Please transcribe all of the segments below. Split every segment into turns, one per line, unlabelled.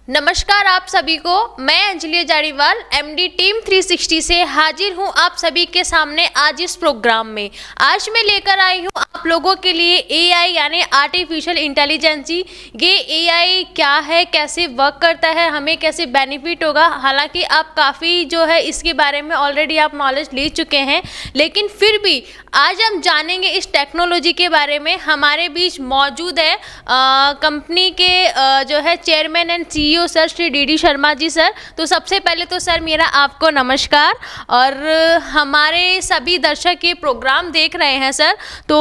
नमस्कार आप सभी को। मैं अंजलि जाड़ीवाल एमडी टीम 360 से हाजिर हूं आप सभी के सामने आज इस प्रोग्राम में। आज मैं लेकर आई हूं आप लोगों के लिए एआई यानी आर्टिफिशियल इंटेलिजेंसी। ये एआई क्या है, कैसे वर्क करता है, हमें कैसे बेनिफिट होगा। हालांकि आप काफ़ी जो है इसके बारे में ऑलरेडी आप नॉलेज ले चुके हैं, लेकिन फिर भी आज हम जानेंगे इस टेक्नोलॉजी के बारे में। हमारे बीच मौजूद है कंपनी के जो है chairman and CEO sir Shri D Sharma ji sir. तो सबसे पहले तो सर मेरा आपको नमस्कार। और हमारे सभी दर्शक ये प्रोग्राम देख रहे हैं सर, तो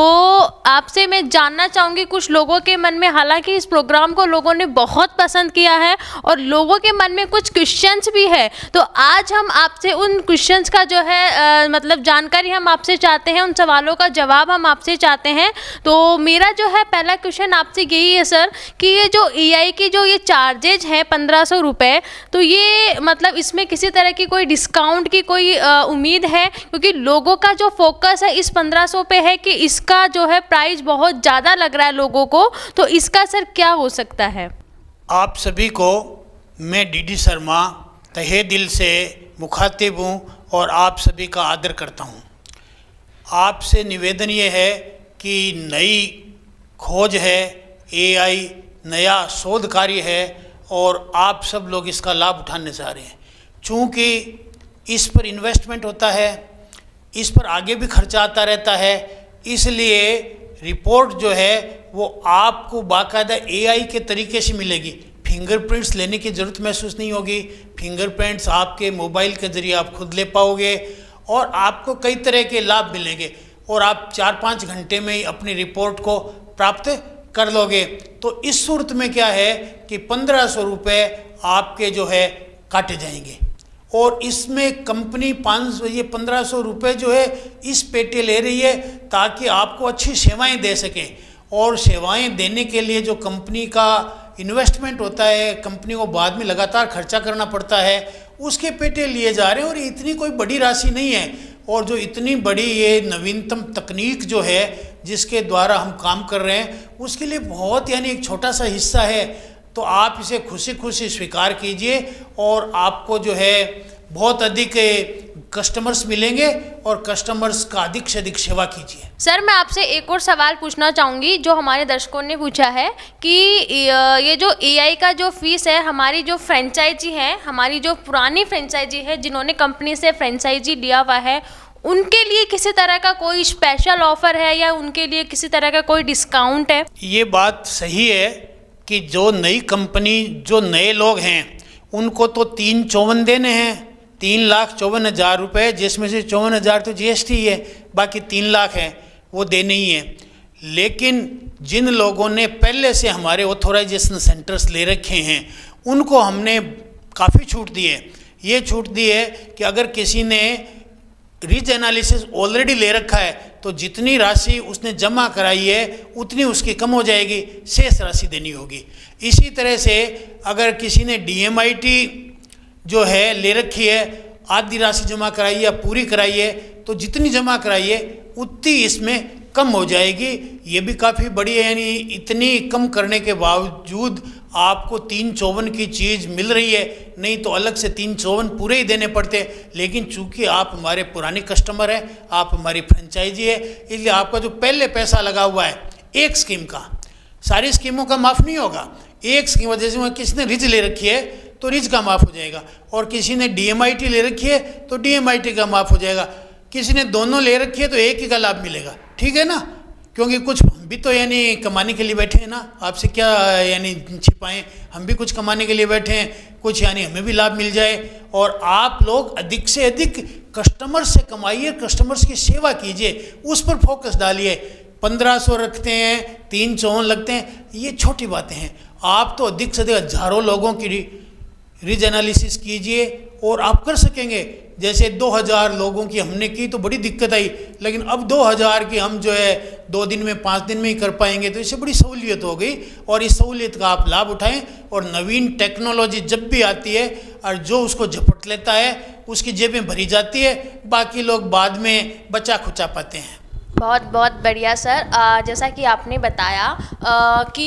आपसे मैं जानना चाहूँगी कुछ लोगों के मन में, हालांकि इस प्रोग्राम को लोगों ने बहुत पसंद किया है और लोगों के मन में कुछ क्वेश्चंस भी है, तो आज हम आपसे उन क्वेश्चंस का जो है मतलब जानकारी हम आपसे चाहते हैं, उन सवालों का जवाब हम आपसे चाहते हैं। तो मेरा जो है पहला क्वेश्चन आपसे यही है सर कि ये जो एआई की जो ये चार्जेज है 1500 रुपये, तो ये मतलब इसमें किसी तरह की कोई डिस्काउंट की कोई उम्मीद है? क्योंकि लोगों का जो फोकस है इस 1500 पे है कि इसका जो है प्राइस बहुत ज़्यादा लग रहा है लोगों को, तो इसका सर क्या हो सकता है?
आप सभी को मैं डी शर्मा तहे दिल से मुखातिब हूँ और आप सभी का आदर करता हूँ। आपसे निवेदन ये है कि नई खोज है, एआई नया शोध कार्य है और आप सब लोग इसका लाभ उठाने जा रहे हैं। चूँकि इस पर इन्वेस्टमेंट होता है, इस पर आगे भी खर्चा आता रहता है, इसलिए रिपोर्ट जो है वो आपको बाकायदा एआई के तरीके से मिलेगी। फिंगरप्रिंट्स लेने की ज़रूरत महसूस नहीं होगी। फिंगरप्रिंट्स आपके मोबाइल के ज़रिए आप खुद ले पाओगे और आपको कई तरह के लाभ मिलेंगे और आप 4-5 घंटे में ही अपनी रिपोर्ट को प्राप्त कर लोगे। तो इस सूरत में क्या है कि 1500 रुपये आपके जो है काटे जाएंगे और इसमें कंपनी 1500 रुपये जो है इस पेटे ले रही है ताकि आपको अच्छी सेवाएं दे सकें। और सेवाएं देने के लिए जो कंपनी का इन्वेस्टमेंट होता है, कंपनी को बाद में लगातार खर्चा करना पड़ता है, उसके पेटे लिए जा रहे हैं। और इतनी कोई बड़ी राशि नहीं है। और जो इतनी बड़ी ये नवीनतम तकनीक जो है जिसके द्वारा हम काम कर रहे हैं, उसके लिए बहुत यानी एक छोटा सा हिस्सा है। तो आप इसे खुशी खुशी स्वीकार कीजिए और आपको जो है बहुत अधिक कस्टमर्स मिलेंगे और कस्टमर्स का अधिक से अधिक सेवा कीजिए।
सर मैं आपसे एक और सवाल पूछना चाहूँगी जो हमारे दर्शकों ने पूछा है कि ये जो एआई का जो फीस है, हमारी जो फ्रेंचाइजी है, हमारी जो पुरानी फ्रेंचाइजी है जिन्होंने कंपनी से फ्रेंचाइजी लिया हुआ है, उनके लिए किसी तरह का कोई स्पेशल ऑफर है या उनके लिए किसी तरह का कोई डिस्काउंट है?
ये बात सही है कि जो नई कंपनी, जो नए लोग हैं, उनको तो 354 देने हैं, 3,54,000 रुपये, जिसमें से 54,000 तो जीएसटी है, बाकी 3 लाख है वो देने ही है। लेकिन जिन लोगों ने पहले से हमारे ऑथोराइजेशन सेंटर्स ले रखे हैं, उनको हमने काफ़ी छूट दी है। ये छूट दी है कि अगर किसी ने रिच एनालिसिस ऑलरेडी ले रखा है तो जितनी राशि उसने जमा कराई है उतनी उसकी कम हो जाएगी, शेष राशि देनी होगी। इसी तरह से अगर किसी ने डीएमआईटी जो है ले रखी है, आधी राशि जमा कराई या पूरी कराई है, तो जितनी जमा कराई है उतनी इसमें कम हो जाएगी। ये भी काफ़ी बड़ी है, यानी इतनी कम करने के बावजूद आपको 354 की चीज़ मिल रही है। नहीं तो अलग से 354 पूरे ही देने पड़ते। लेकिन चूंकि आप हमारे पुराने कस्टमर हैं, आप हमारी फ्रेंचाइजी है, इसलिए आपका जो पहले पैसा लगा हुआ है एक स्कीम का, सारी स्कीमों का माफ़ नहीं होगा। एक स्कीम वजह से किसी ने रिच ले रखी है तो रिच का माफ़ हो जाएगा, और किसी ने डीएमआईटी ले रखी है तो डीएमआईटी का माफ़ हो जाएगा, किसी ने दोनों ले रखी है तो एक ही का लाभ मिलेगा। ठीक है ना? क्योंकि कुछ हम भी तो यानी कमाने के लिए बैठे हैं ना, आपसे क्या यानी छिपाएं, हम भी कुछ कमाने के लिए बैठे हैं, कुछ यानी हमें भी लाभ मिल जाए। और आप लोग अधिक से अधिक कस्टमर्स से कमाइए, कस्टमर्स की सेवा कीजिए, उस पर फोकस डालिए। 1500 रखते हैं, 354 लगते हैं, ये छोटी बातें हैं। आप तो अधिक से अधिक हज़ारों लोगों की रिच एनालिसिस कीजिए और आप कर सकेंगे। जैसे 2000 लोगों की हमने की तो बड़ी दिक्कत आई, लेकिन अब 2000 की हम जो है 2 दिन में 5 दिन में ही कर पाएंगे, तो इससे बड़ी सहूलियत हो गई। और इस सहूलियत का आप लाभ उठाएं। और नवीन टेक्नोलॉजी जब भी आती है और जो उसको झपट लेता है उसकी जेबें भरी जाती है, बाकी लोग बाद में बचा खुचा पाते हैं।
बहुत बहुत बढ़िया सर। जैसा कि आपने बताया कि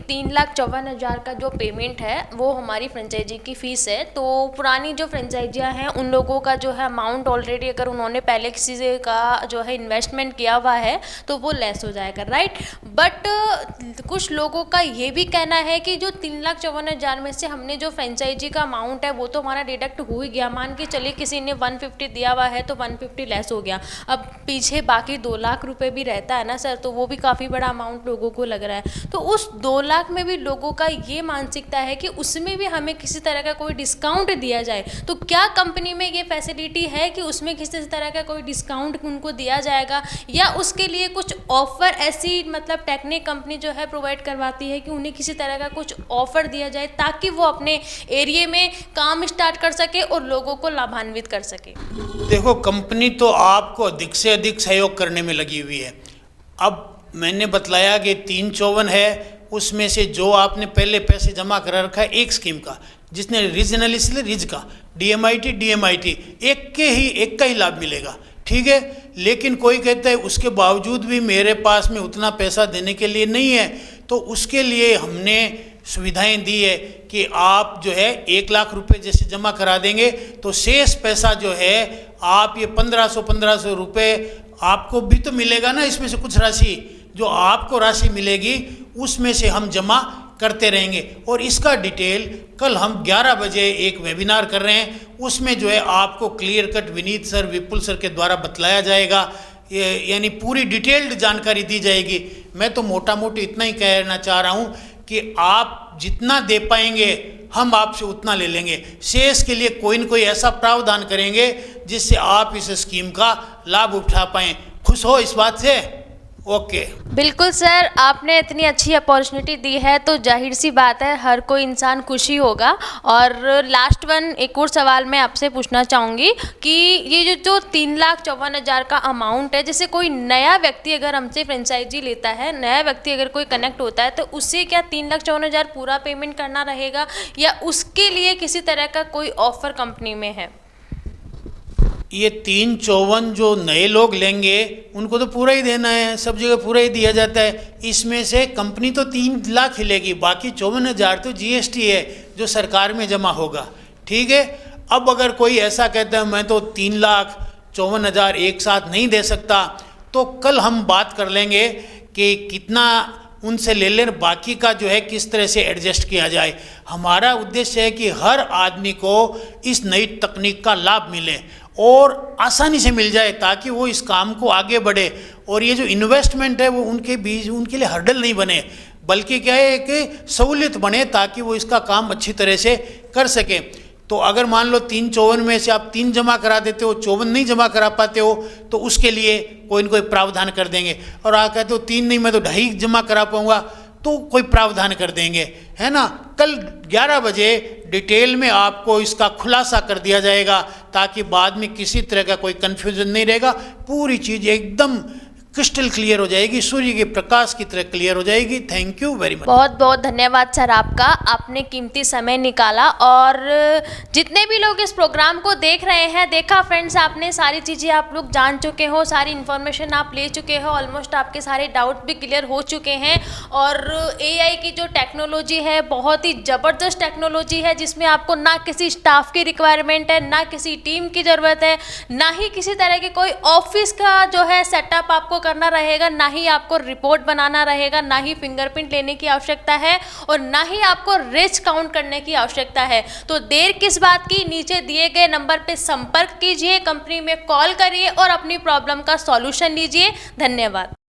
3,54,000 का जो पेमेंट है वो हमारी फ्रेंचाइजी की फ़ीस है। तो पुरानी जो फ्रेंचाइजियाँ हैं उन लोगों का जो है अमाउंट ऑलरेडी अगर उन्होंने पहले किसी से का जो है इन्वेस्टमेंट किया हुआ है तो वो लेस हो जाएगा, राइट। बट कुछ लोगों का ये भी कहना है कि जो 3,54,000 में से हमने जो फ्रेंचाइजी का अमाउंट है वो तो हमारा डिडक्ट हो ही गया। मान के चलिए किसी ने 150 दिया हुआ है तो 150 लेस हो गया, अब पीछे बाकी 2 लाख रुपए भी रहता है ना सर, तो वो भी काफ़ी बड़ा अमाउंट लोगों को लग रहा है। तो उस 2 लाख में भी लोगों का ये मानसिकता है कि उसमें भी हमें किसी तरह का कोई डिस्काउंट दिया जाए। तो क्या कंपनी में ये फैसिलिटी है कि उसमें किसी तरह का कोई डिस्काउंट उनको दिया जाएगा, या उसके लिए कुछ ऑफ़र ऐसी मतलब टेक्निक कंपनी जो है प्रोवाइड करवाती है कि उन्हें किसी तरह का कुछ ऑफ़र दिया जाए ताकि वो अपने एरिया में काम स्टार्ट कर सके और लोगों को लाभान्वित कर सके?
देखो, कंपनी तो आपको अधिक से अधिक सहयोग करने में लगी हुई है। अब मैंने बतलाया कि 354 है, उसमें से जो आपने पहले पैसे जमा करा रखा है एक स्कीम का, जिसने रीजनल इसलिए रिज का डीएमआईटी एक का ही लाभ मिलेगा, ठीक है। लेकिन कोई कहता है उसके बावजूद भी मेरे पास में उतना पैसा देने के लिए नहीं है, तो उसके लिए हमने सुविधाएं दी है कि आप जो है 1 लाख रुपए जैसे जमा करा देंगे तो शेष पैसा जो है आप ये 1500 रुपए आपको भी तो मिलेगा ना, इसमें से कुछ राशि जो आपको राशि मिलेगी उसमें से हम जमा करते रहेंगे। और इसका डिटेल कल हम 11 बजे एक वेबिनार कर रहे हैं, उसमें जो है आपको क्लियर कट विनीत सर, विपुल सर के द्वारा बतलाया जाएगा, यानी पूरी डिटेल्ड जानकारी दी जाएगी। मैं तो मोटा मोटी इतना ही कहना चाह रहा हूँ कि आप जितना दे पाएंगे हम आपसे उतना ले लेंगे, शेष के लिए कोई न कोई ऐसा प्रावधान करेंगे जिससे आप इस स्कीम का लाभ उठा पाएँ। खुश हो इस बात से? ओके
बिल्कुल सर, आपने इतनी अच्छी अपॉर्चुनिटी दी है तो जाहिर सी बात है हर कोई इंसान खुशी होगा। और लास्ट वन एक और सवाल मैं आपसे पूछना चाहूँगी कि ये जो 3,54,000 का अमाउंट है, जैसे कोई नया व्यक्ति अगर हमसे फ्रेंचाइजी लेता है, नया व्यक्ति अगर कोई कनेक्ट होता है तो उससे क्या 3,54,000 पूरा पेमेंट करना रहेगा या उसके लिए किसी तरह का कोई ऑफर कंपनी में है?
ये 354 जो नए लोग लेंगे उनको तो पूरा ही देना है, सब जगह पूरा ही दिया जाता है। इसमें से कंपनी तो 3 लाख ही लेगी, बाकी 54,000 तो जीएसटी है जो सरकार में जमा होगा, ठीक है। अब अगर कोई ऐसा कहता है मैं तो 3,54,000 एक साथ नहीं दे सकता, तो कल हम बात कर लेंगे कि कितना उनसे ले लें, बाकी का जो है किस तरह से एडजस्ट किया जाए। हमारा उद्देश्य है कि हर आदमी को इस नई तकनीक का लाभ मिले और आसानी से मिल जाए ताकि वो इस काम को आगे बढ़े, और ये जो इन्वेस्टमेंट है वो उनके लिए हर्डल नहीं बने, बल्कि क्या है कि सहूलियत बने ताकि वो इसका काम अच्छी तरह से कर सके। तो अगर मान लो 354 में से आप 3 जमा करा देते हो, 54 नहीं जमा करा पाते हो, तो उसके लिए कोई न कोई प्रावधान कर देंगे। और आप कहते हो 3 नहीं, मैं तो 2.5 जमा करा पाऊँगा, तो कोई प्रावधान कर देंगे, है ना। कल 11 बजे डिटेल में आपको इसका खुलासा कर दिया जाएगा ताकि बाद में किसी तरह का कोई कन्फ्यूजन नहीं रहेगा, पूरी चीज़ एकदम क्रिस्टल क्लियर हो जाएगी, सूर्य के प्रकाश की तरह क्लियर हो जाएगी। Thank you very much.
बहुत बहुत धन्यवाद सर आपका, आपने कीमती समय निकाला। और जितने भी लोग इस प्रोग्राम को देख रहे हैं, देखा फ्रेंड्स, आपने सारी चीज़ें आप लोग जान चुके हो, सारी इन्फॉर्मेशन आप ले चुके हो, ऑलमोस्ट आपके सारे डाउट भी क्लियर हो चुके हैं। और AI की जो टेक्नोलॉजी है बहुत ही ज़बरदस्त टेक्नोलॉजी है, जिसमें आपको ना किसी स्टाफ की रिक्वायरमेंट है, ना किसी टीम की ज़रूरत है, ना ही किसी तरह के कोई ऑफिस का जो है सेटअप आपको करना रहेगा, ना ही आपको रिपोर्ट बनाना रहेगा, ना ही फिंगरप्रिंट लेने की आवश्यकता है, और ना ही आपको रिच काउंट करने की आवश्यकता है। तो देर किस बात की, नीचे दिए गए नंबर पे संपर्क कीजिए, कंपनी में कॉल करिए और अपनी प्रॉब्लम का सॉल्यूशन लीजिए। धन्यवाद।